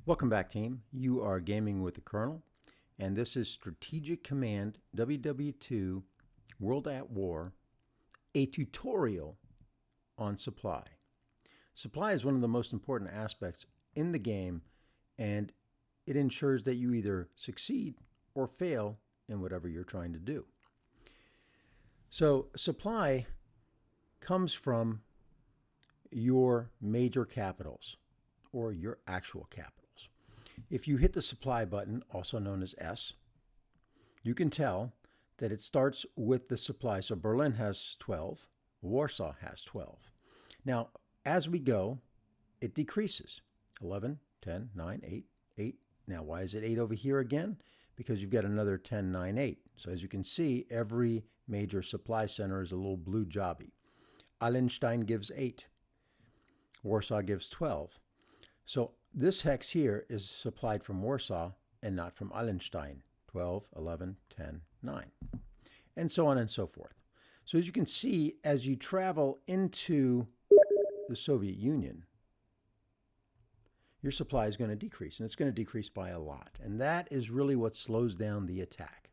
Welcome back, team. You are gaming with the Colonel, and this is Strategic Command WW2 World at War, a tutorial on supply. Supply is one of the most important aspects in the game, and it ensures that you either succeed or fail in whatever you're trying to do. So supply comes from your major capitals or your actual capitals. If you hit the supply button, also known as S, you can tell that it starts with the supply. So Berlin has 12, Warsaw has 12. Now, as we go, it decreases. 11, 10, 9, 8, 8. Now, why is it 8 over here again? Because you've got another 10, 9, 8. So as you can see, every major supply center is a little blue jobby. Allenstein gives 8. Warsaw gives 12. So this hex here is supplied from Warsaw and not from Allenstein. 12, 11, 10, 9. And so on and so forth. So as you can see, as you travel into the Soviet Union, your supply is going to decrease, and it's going to decrease by a lot. And that is really what slows down the attack.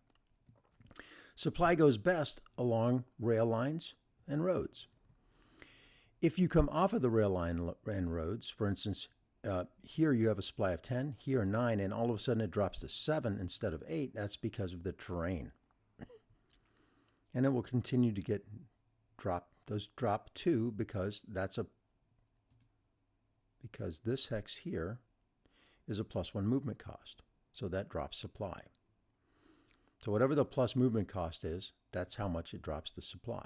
Supply goes best along rail lines and roads. If you come off of the rail line and roads, for instance, here you have a supply of 10, here 9, and all of a sudden it drops to 7 instead of 8. That's because of the terrain. And it will continue to get drop too, because this hex here is a +1 movement cost. So that drops supply. So whatever the plus movement cost is, that's how much it drops the supply.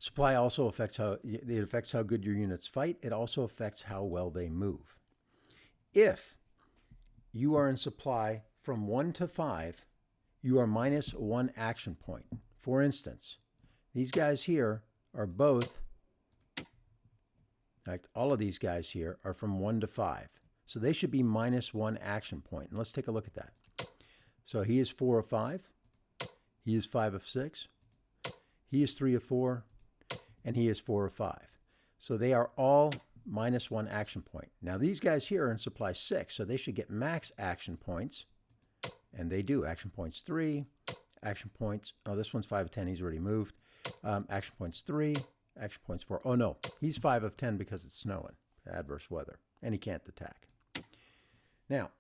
Supply also affects how good your units fight. It also affects how well they move. If you are in supply from 1 to 5, you are -1 action point. For instance, these guys here are both, in fact, all of these guys here are from 1 to 5. So they should be -1 action point. And let's take a look at that. So he is 4 of 5. He is 5 of 6. He is 3 of 4. And he is 4 of 5. So they are all -1 action point. Now these guys here are in supply 6, so they should get max action points. And they do. Action points 3, action points, oh, this one's 5 of 10, he's already moved. Action points 3, action points 4. Oh no, he's 5 of 10 because it's snowing, adverse weather, and he can't attack. Now,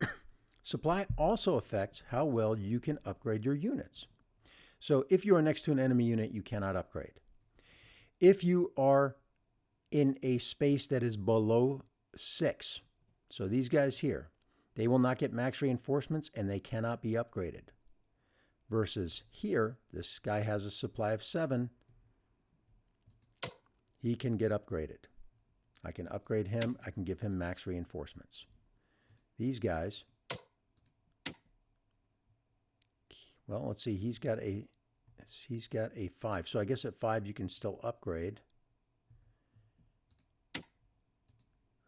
supply also affects how well you can upgrade your units. So if you are next to an enemy unit, you cannot upgrade. If you are in a space that is below 6, so these guys here, they will not get max reinforcements and they cannot be upgraded. Versus here, this guy has a supply of 7. He can get upgraded. I can upgrade him. I can give him max reinforcements. These guys, well, let's see, he's got a 5. So I guess at 5 you can still upgrade. I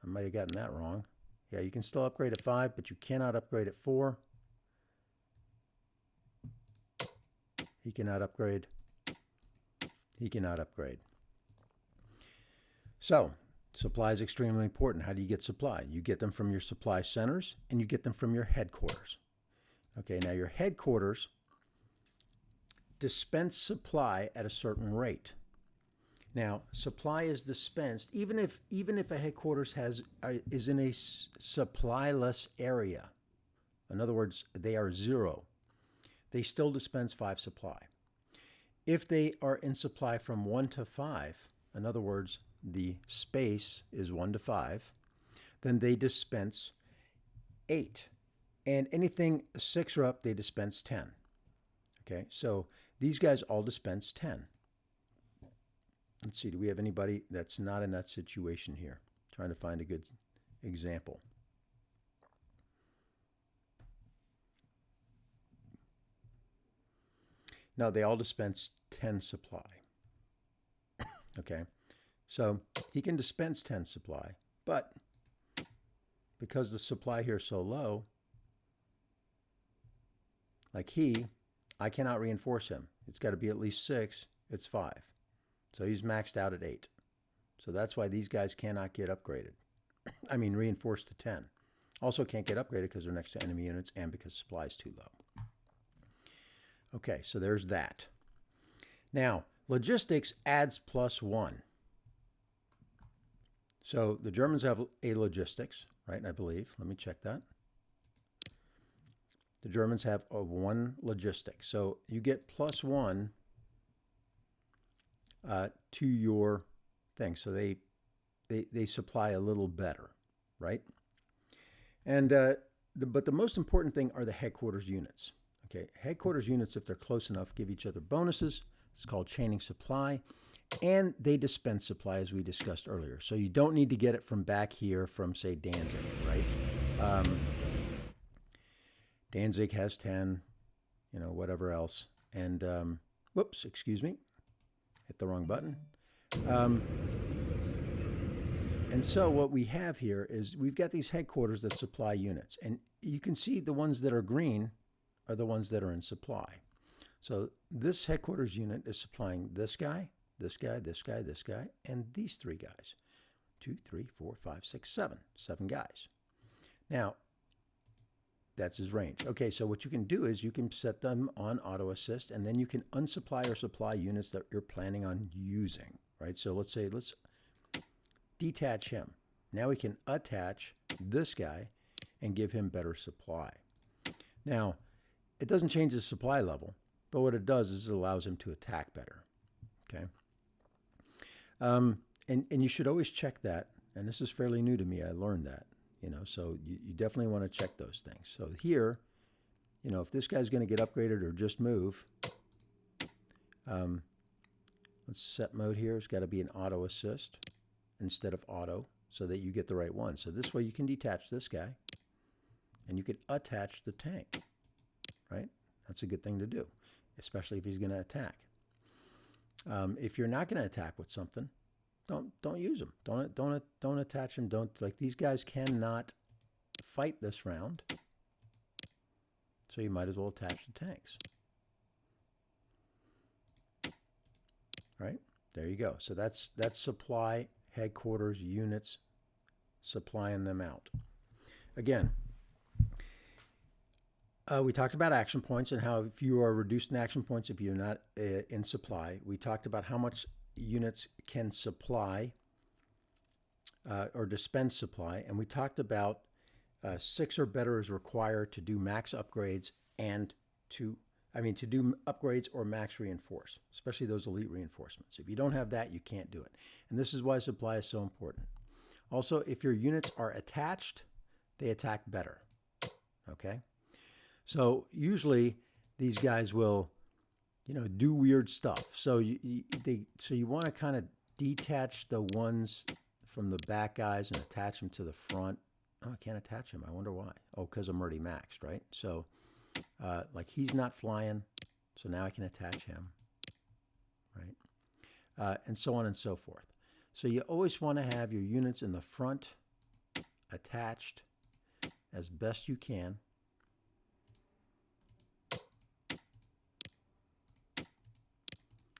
might have gotten that wrong. Yeah, you can still upgrade at 5, but you cannot upgrade at 4. He cannot upgrade. He cannot upgrade. So supply is extremely important. How do you get supply? You get them from your supply centers, and you get them from your headquarters. Okay, now your headquarters dispense supply at a certain rate. Now, supply is dispensed even if a headquarters is in a supply-less area. In other words, they are 0. They still dispense 5 supply. If they are in supply from 1 to 5, in other words, the space is 1 to 5, then they dispense 8. And anything 6 or up, they dispense 10. Okay, so these guys all dispense 10. Let's see, do we have anybody that's not in that situation here? Trying to find a good example. No, they all dispense 10 supply. Okay, so he can dispense 10 supply, but because the supply here is so low, like I cannot reinforce him. It's got to be at least 6. It's 5. So he's maxed out at 8. So that's why these guys cannot get upgraded. I mean, reinforced to 10. Also can't get upgraded because they're next to enemy units and because supply is too low. Okay, so there's that. Now, logistics adds +1. So the Germans have a logistics, right? I believe. Let me check that. The Germans have a 1 logistics. So you get +1 to your thing. So they supply a little better, right? And but the most important thing are the headquarters units. Okay, headquarters units, if they're close enough, give each other bonuses. It's called chaining supply. And they dispense supply, as we discussed earlier. So you don't need to get it from back here from, say, Danzig, right? Danzig has 10, whatever else. And, whoops, excuse me, hit the wrong button. And so what we have here is we've got these headquarters that supply units. And you can see the ones that are green are the ones that are in supply. So this headquarters unit is supplying this guy, this guy, this guy, this guy, and these 3 guys. 2, 3, 4, 5, 6, 7. 7 guys. Now, that's his range. Okay, so what you can do is you can set them on auto assist, and then you can unsupply or supply units that you're planning on using, right? So let's detach him. Now we can attach this guy and give him better supply. Now, it doesn't change the supply level, but what it does is it allows him to attack better. Okay. And you should always check that. And this is fairly new to me. I learned that, so you definitely want to check those things. So here, if this guy's going to get upgraded or just move, let's set mode here. It's got to be an auto assist instead of auto so that you get the right one. So this way you can detach this guy and you can attach the tank, right? That's a good thing to do, especially if he's going to attack. If you're not going to attack with something, don't use them. Don't attach them. Like these guys cannot fight this round, so you might as well attach the tanks. Right there you go. So that's supply headquarters units, supplying them out. Again, we talked about action points and how if you are reduced in action points, if you're not in supply. We talked about how much units can supply or dispense supply. And we talked about 6 or better is required to do max upgrades and to do upgrades or max reinforce, especially those elite reinforcements. If you don't have that, you can't do it. And this is why supply is so important. Also, if your units are attached, they attack better. Okay? So usually these guys will, do weird stuff. So you want to kind of detach the ones from the back guys and attach them to the front. Oh, I can't attach him. I wonder why. Oh, because I'm already maxed, right? So like he's not flying, so now I can attach him, right? And so on and so forth. So you always want to have your units in the front attached as best you can.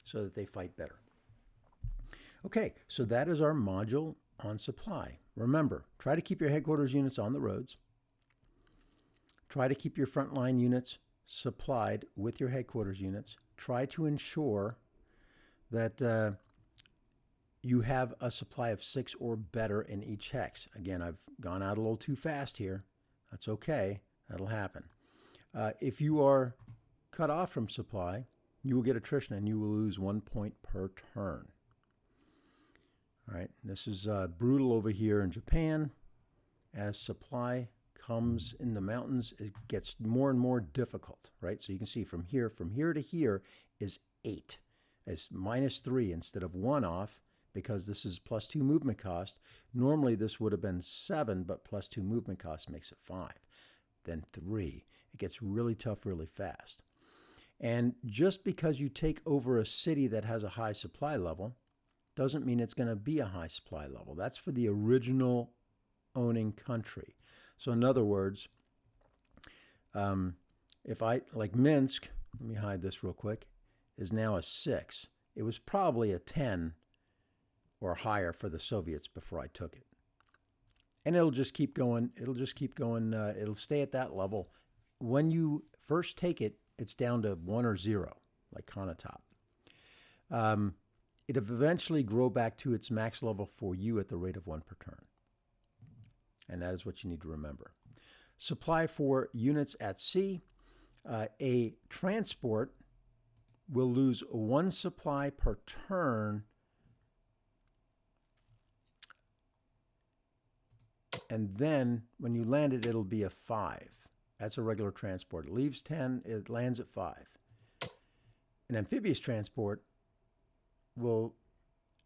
So that they fight better. Okay, so that is our module on supply. Remember, try to keep your headquarters units on the roads. Try to keep your frontline units supplied with your headquarters units. Try to ensure that you have a supply of 6 or better in each hex. Again, I've gone out a little too fast here. That's okay. That'll happen. If you are cut off from supply, you will get attrition and you will lose 1 point per turn. All right, this is brutal over here in Japan. As supply comes in the mountains, it gets more and more difficult, right? So you can see from here to here is 8. It's -3 instead of 1 off because this is +2 movement cost. Normally this would have been 7, but +2 movement cost makes it 5. Then 3. It gets really tough really fast. And just because you take over a city that has a high supply level doesn't mean it's going to be a high supply level. That's for the original owning country. So in other words, if like Minsk, let me hide this real quick, is now a 6. It was probably a 10 or higher for the Soviets before I took it. And it'll just keep going. It'll just keep going. It'll stay at that level. When you first take it, it's down to 1 or 0, like Conatop. It'll eventually grow back to its max level for you at the rate of 1 per turn. And that is what you need to remember. Supply for units at sea. A transport will lose 1 supply per turn, and then when you land it, it'll be a 5. That's a regular transport. It leaves 10, it lands at 5. An amphibious transport will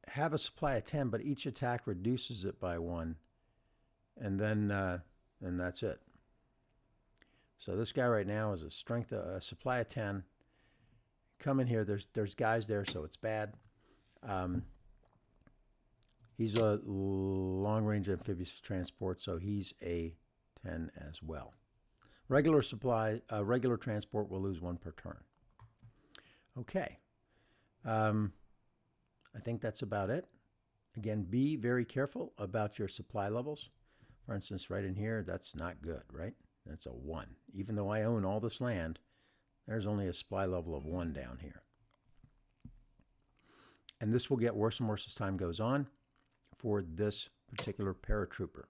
have a supply of 10, but each attack reduces it by 1, and then that's it. So this guy right now is a supply of 10. Come in here. There's guys there, so it's bad. He's a long-range amphibious transport, so he's a 10 as well. Regular transport will lose 1 per turn. Okay. I think that's about it. Again, be very careful about your supply levels. For instance, right in here, that's not good, right? That's a 1. Even though I own all this land, there's only a supply level of 1 down here. And this will get worse and worse as time goes on for this particular paratrooper.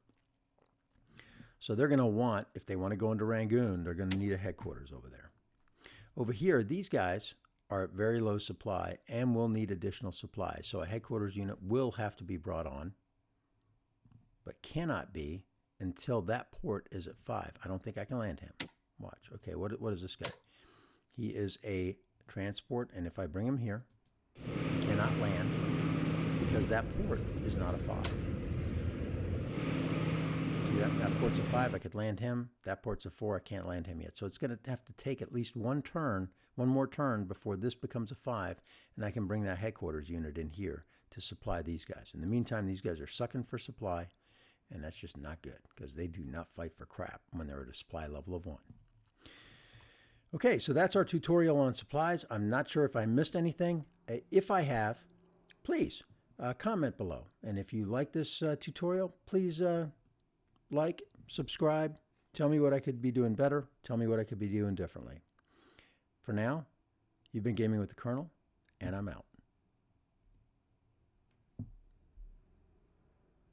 So they're going to want, if they want to go into Rangoon, they're going to need a headquarters over there. Over here, these guys are at very low supply and will need additional supply. So a headquarters unit will have to be brought on, but cannot be until that port is at 5. I don't think I can land him. Watch. Okay, what is this guy? He is a transport, and if I bring him here, he cannot land because that port is not a 5. See, that port's a 5. I could land him. That port's a 4. I can't land him yet. So it's going to have to take at least one more turn before this becomes a 5, and I can bring that headquarters unit in here to supply these guys. In the meantime, these guys are sucking for supply, and that's just not good because they do not fight for crap when they're at a supply level of 1. Okay, so that's our tutorial on supplies. I'm not sure if I missed anything. If I have, please comment below. And if you like this tutorial, please like, subscribe, tell me what I could be doing better, tell me what I could be doing differently. For now, you've been Gaming with the Colonel, and I'm out.